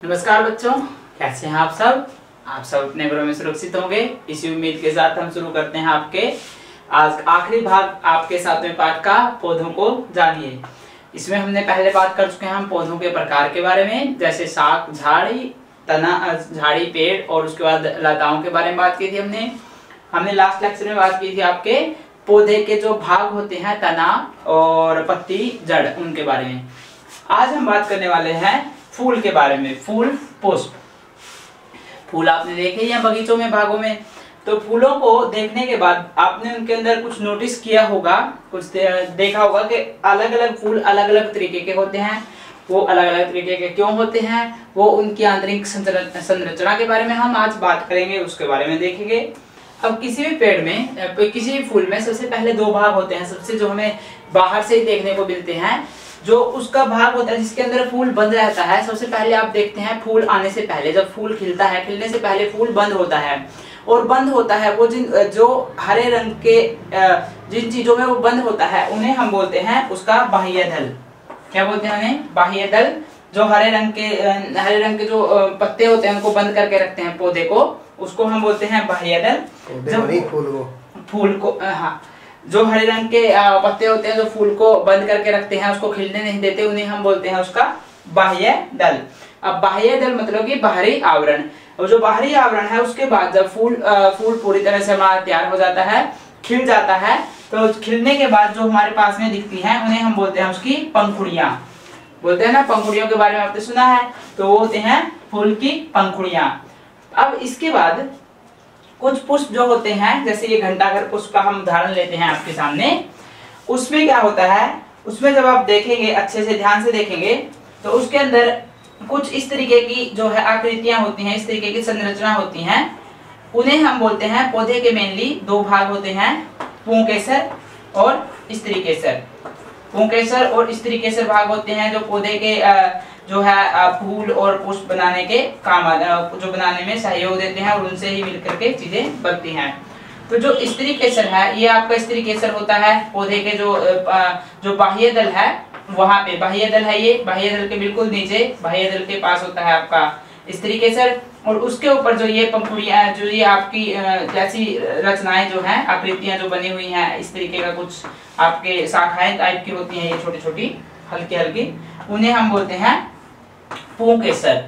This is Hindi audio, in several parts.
नमस्कार बच्चों, कैसे हैं आप सब? आप सब अपने घरों में सुरक्षित होंगे, इसी उम्मीद के साथ हम शुरू करते हैं आपके आज आखिरी भाग आपके 7वें पाठ का पौधों को जानिए। इसमें हमने पहले बात कर चुके हैं हम पौधों के प्रकार के बारे में, जैसे शाख, झाड़ी, तना, झाड़ी, पेड़ और उसके बाद लताओं के बारे में बात की थी। हमने लास्ट लेक्चर में बात की थी आपके पौधे के जो भाग होते हैं, तना और पत्ती, जड़, उनके बारे में। आज हम बात करने वाले हैं फूल के बारे में। फूल, पुष्प। फूल आपने देखे या बगीचों में, बागों में, तो फूलों को देखने के बाद आपने उनके अंदर कुछ नोटिस किया होगा, कुछ देखा होगा कि अलग अलग फूल अलग अलग तरीके के होते हैं। वो अलग अलग तरीके के क्यों होते हैं, वो उनकी आंतरिक संरचना के बारे में हम आज बात करेंगे, उसके बारे में देखेंगे। अब किसी भी पेड़ में, किसी भी फूल में सबसे पहले दो भाग होते हैं, सबसे जो हमें बाहर से ही देखने को मिलते हैं। जो उसका भाग होता है जिसके अंदर फूल बंद रहता है, सबसे पहले आप देखते हैं फूल आने से पहले, जब फूल खिलता है, खिलने से पहले फूल बंद होता है। और बंद होता है वो जो हरे रंग के जिन चीजों में वो बंद होता है उन्हें हम बोलते हैं उसका बाह्य दल। क्या बोलते हैं उन्हें? बाह्य दल। जो हरे रंग के जो पत्ते होते हैं उनको बंद करके रखते हैं पौधे को, उसको हम बोलते हैं बाह्य दल। जब फूल को हाँ, जो हरे रंग के पत्ते होते हैं जो फूल को बंद करके रखते हैं, उसको खिलने नहीं देते, उन्हें हम बोलते हैं उसका बाह्य दल। अब बाह्य दल मतलब कि बाहरी आवरण। और जो बाहरी आवरण है उसके बाद जब फूल पूरी तरह से हमारा तैयार हो जाता है, खिल जाता है, तो खिलने के बाद जो हमारे पास में दिखती हैं उन्हें हम बोलते हैं उसकी पंखुड़ियां। बोलते हैं ना, पंखुड़ियों के बारे में आपने सुना है, तो वो होते हैं फूल की पंखुड़ियां। अब इसके बाद कुछ पुष्प जो होते हैं, जैसे ये घंटाघर पुष्प का हम उदाहरण लेते हैं आपके सामने। उसमें क्या होता है, उसमें जब आप देखेंगे, अच्छे से ध्यान से देखेंगे, तो उसके अंदर कुछ इस तरीके की जो है आकृतियां होती हैं, इस तरीके की संरचना होती हैं। उन्हें हम बोलते हैं, पौधे के मेनली दो भाग होते हैं, पुंकेसर और स्त्रीकेसर। पुंकेसर और स्त्रीकेसर भाग होते हैं जो पौधे के जो है फूल और पुष्प बनाने के काम, जो बनाने में सहयोग देते हैं, और उनसे ही मिलकर के चीजें बनती हैं। तो जो स्त्री केसर है, ये आपका स्त्री केसर होता है पौधे के जो बाह्य दल है, वहां पे बाह्य दल है। ये बाह्य दल के बिल्कुल नीचे, बाह्य दल के पास होता है आपका स्त्री केसर। और उसके ऊपर जो ये पंखुड़ियां, जो ये आपकी जैसी रचनाएं जो हैं, आकृतियां जो बनी हुई हैं, इस तरीके का कुछ आपके शाखाएं टाइप की होती हैं, ये छोटी छोटी हल्की हल्की, उन्हें हम बोलते हैं पुंकेसर।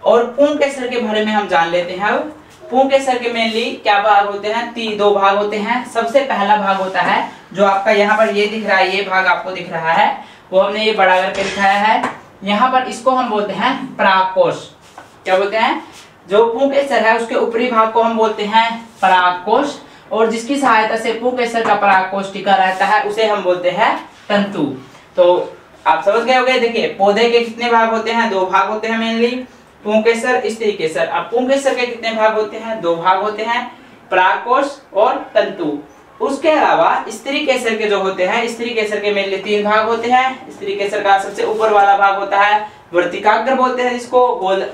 और पुंकेसर के बारे में हम जान लेते हैं। अब पुंकेसर के मेनली क्या भाग होते हैं? दो भाग होते हैं। सबसे पहला भाग होता है जो आपका यहाँ पर ये दिख रहा है, ये भाग आपको दिख रहा है, वो हमने ये बड़ा करके दिखाया है यहाँ पर। इसको हम बोलते हैं परागकोश। क्या बोलते हैं? जो पुंकेसर है उसके ऊपरी भाग को हम बोलते हैं परागकोश, और जिसकी सहायता से पुंकेसर का परागकोश टिका रहता है उसे हम बोलते हैं तंतु। तो आप समझ गए होंगे। देखिए, पौधे के कितने भाग होते हैं? दो भाग होते हैं मेनली, पुंकेसर, स्त्रीकेसर। अब पुंकेसर के कितने भाग होते हैं? दो भाग होते हैं, परागकोश और तंतु। उसके अलावा स्त्रीकेसर के जो होते हैं, स्त्रीकेसर के मेनली तीन भाग होते हैं। स्त्रीकेसर का सबसे ऊपर वाला भाग होता है वर्तिकाग्र बोलते हैं, जिसको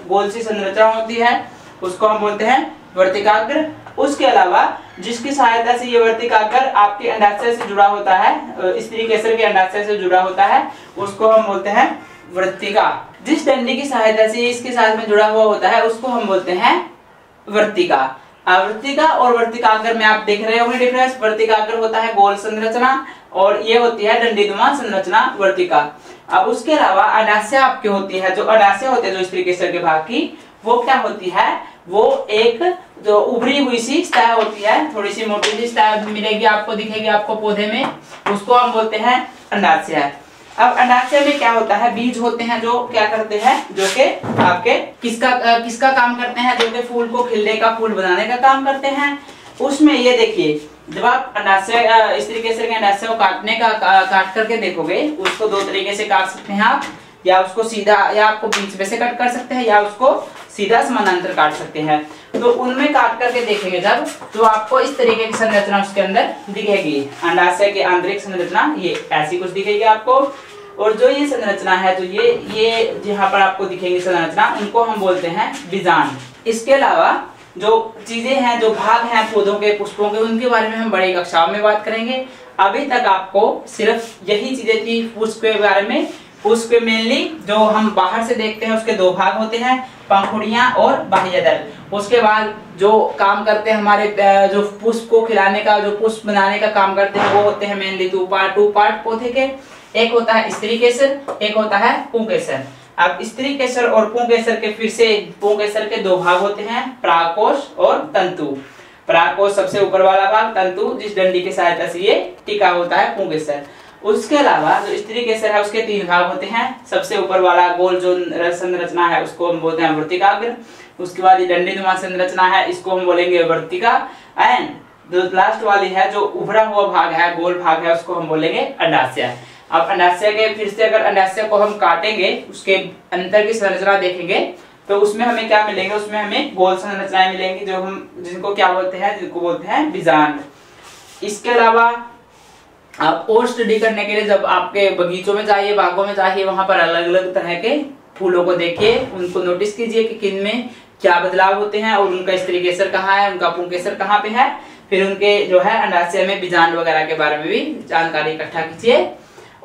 गोल सी संरचना होती है, उसको हम बोलते हैं वर्तिकाग्र। उसके अलावा जिसकी सहायता से ये वर्तिकाग्र आपके अंडाशय से जुड़ा होता है, स्त्रीकेसर के अंडाशय से जुड़ा होता है, उसको हम बोलते हैं वर्तिका। जिस डंडी की सहायता से इसके साथ में जुड़ा हुआ होता है उसको हम बोलते हैं वर्तिका। वर्तिका और वर्तिकाग्र में आप देख रहे होंगे डिफरेंस। वर्तिकाग्र होता है गोल संरचना और ये होती है डंडीनुमा संरचना, वर्तिका। अब उसके अलावा अंडाशय आपकी होती है, जो अंडाशय होते हैं जो स्त्रीकेसर के भाग की, वो क्या होती है? वो एक जो उभरी हुई सी सतह होती है, थोड़ी सी मोटी सी सतह मिलेगी आपको, दिखेगी आपको पौधे में, उसको हम बोलते हैं अंडाशय। अब अंडाशय में क्या होता है? बीज होते हैं जो क्या करते हैं, जो कि आपके किसका काम करते हैं? जो कि फूल को खिलने का, फूल बनाने का काम करते हैं। उसमें ये देखिए, जब आप अंडाशय, स्त्रीकेसर के अंडाशय को काट करके देखोगे, उसको दो तरीके से काट सकते हैं आप, या उसको सीधा, या आपको बीच में से कट कर सकते हैं, या उसको सीधा समानांतर काट सकते हैं। तो उनमें काट करके देखेंगे जब, तो आपको इस तरीके की संरचना उसके अंदर दिखेगी। अंडाशय की आंतरिक संरचना ये ऐसी कुछ दिखेगी आपको। और जो ये संरचना है, तो ये जहाँ पर आपको दिखेगी संरचना, उनको हम बोलते हैं बीजांड। इसके अलावा जो चीजें हैं, जो भाग हैं पौधों के, पुष्पों के, उनके बारे में हम बड़ी कक्षाओं में बात करेंगे। अभी तक आपको सिर्फ यही चीजें थी पुष्प के बारे में, उसके मेनली जो हम बाहर से देखते हैं उसके दो भाग होते हैं, पंखुड़ियां और बाह्य दल। उसके बाद जो काम करते हैं हमारे जो पुष्प को खिलाने का, जो पुष्प बनाने का काम करते हैं वो होते हैं मेनली टू पार्ट पौधे के। एक होता है स्त्री केसर, एक होता है पुंकेसर। अब स्त्री केसर और पुंकेसर के फिर से पुंकेसर के दो भाग होते हैं, परागकोश और तंतु। परागकोश सबसे ऊपर वाला भाग, तंतु जिस डंडी की सहायता से ये टिका होता है पुंकेसर। उसके अलावा जो स्त्री केसर है उसके तीन भाग होते हैं, सबसे ऊपर वाला गोल जो संरचना है उसको हम बोलते हैं वर्तिकाग्र। उसके बाद ये डंडीनुमा संरचना है, इसको हम बोलेंगे वर्तिका। एंड जो लास्ट वाली है जो उभरा हुआ भाग है, गोल भाग है, उसको हम बोलेंगे अंडाशय। अब अंडाशय के फिर से अगर अंडाशय को हम काटेंगे, उसके अंदर की संरचना देखेंगे तो उसमें हमें क्या मिलेंगे, उसमें हमें गोल संरचनाएं मिलेंगी जो हम जिनको क्या बोलते हैं, जिनको बोलते हैं बीजांड। इसके अलावा आप और स्टडी करने के लिए जब आपके बगीचों में जाइए, बागों में जाइए, वहां पर अलग अलग तरह के फूलों को देखिए, उनको नोटिस कीजिए कि किन में क्या बदलाव होते हैं और उनका स्त्री केसर कहाँ है, उनका पुंकेसर कहाँ पे है। फिर उनके जो है अंडाशय में बीजांड वगैरह के बारे में भी जानकारी इकट्ठा कीजिए।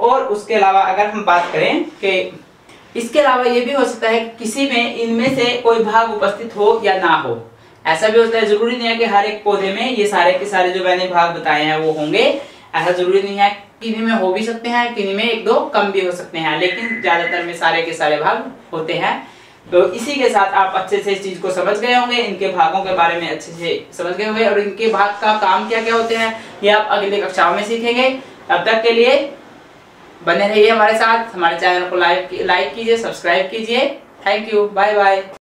और उसके अलावा अगर हम बात करें कि इसके अलावा ये भी हो सकता है किसी में इनमें से कोई भाग उपस्थित हो या ना हो। ऐसा भी होता है, जरूरी नहीं है कि हर एक पौधे में ये सारे के सारे जो मैंने भाग बताए हैं वो होंगे, ऐसा जरूरी नहीं है। किन्हीं में हो भी सकते हैं, किन्हीं में एक दो कम भी हो सकते हैं, लेकिन ज्यादातर में सारे के सारे भाग होते हैं। तो इसी के साथ आप अच्छे से इस चीज को समझ गए होंगे, इनके भागों के बारे में अच्छे से समझ गए होंगे और इनके भाग का काम क्या क्या होते हैं ये आप अगली कक्षाओं में सीखेंगे। तब तक के लिए बने रहिए हमारे साथ, हमारे चैनल को लाइक कीजिए, सब्सक्राइब कीजिए। Thank you, bye bye.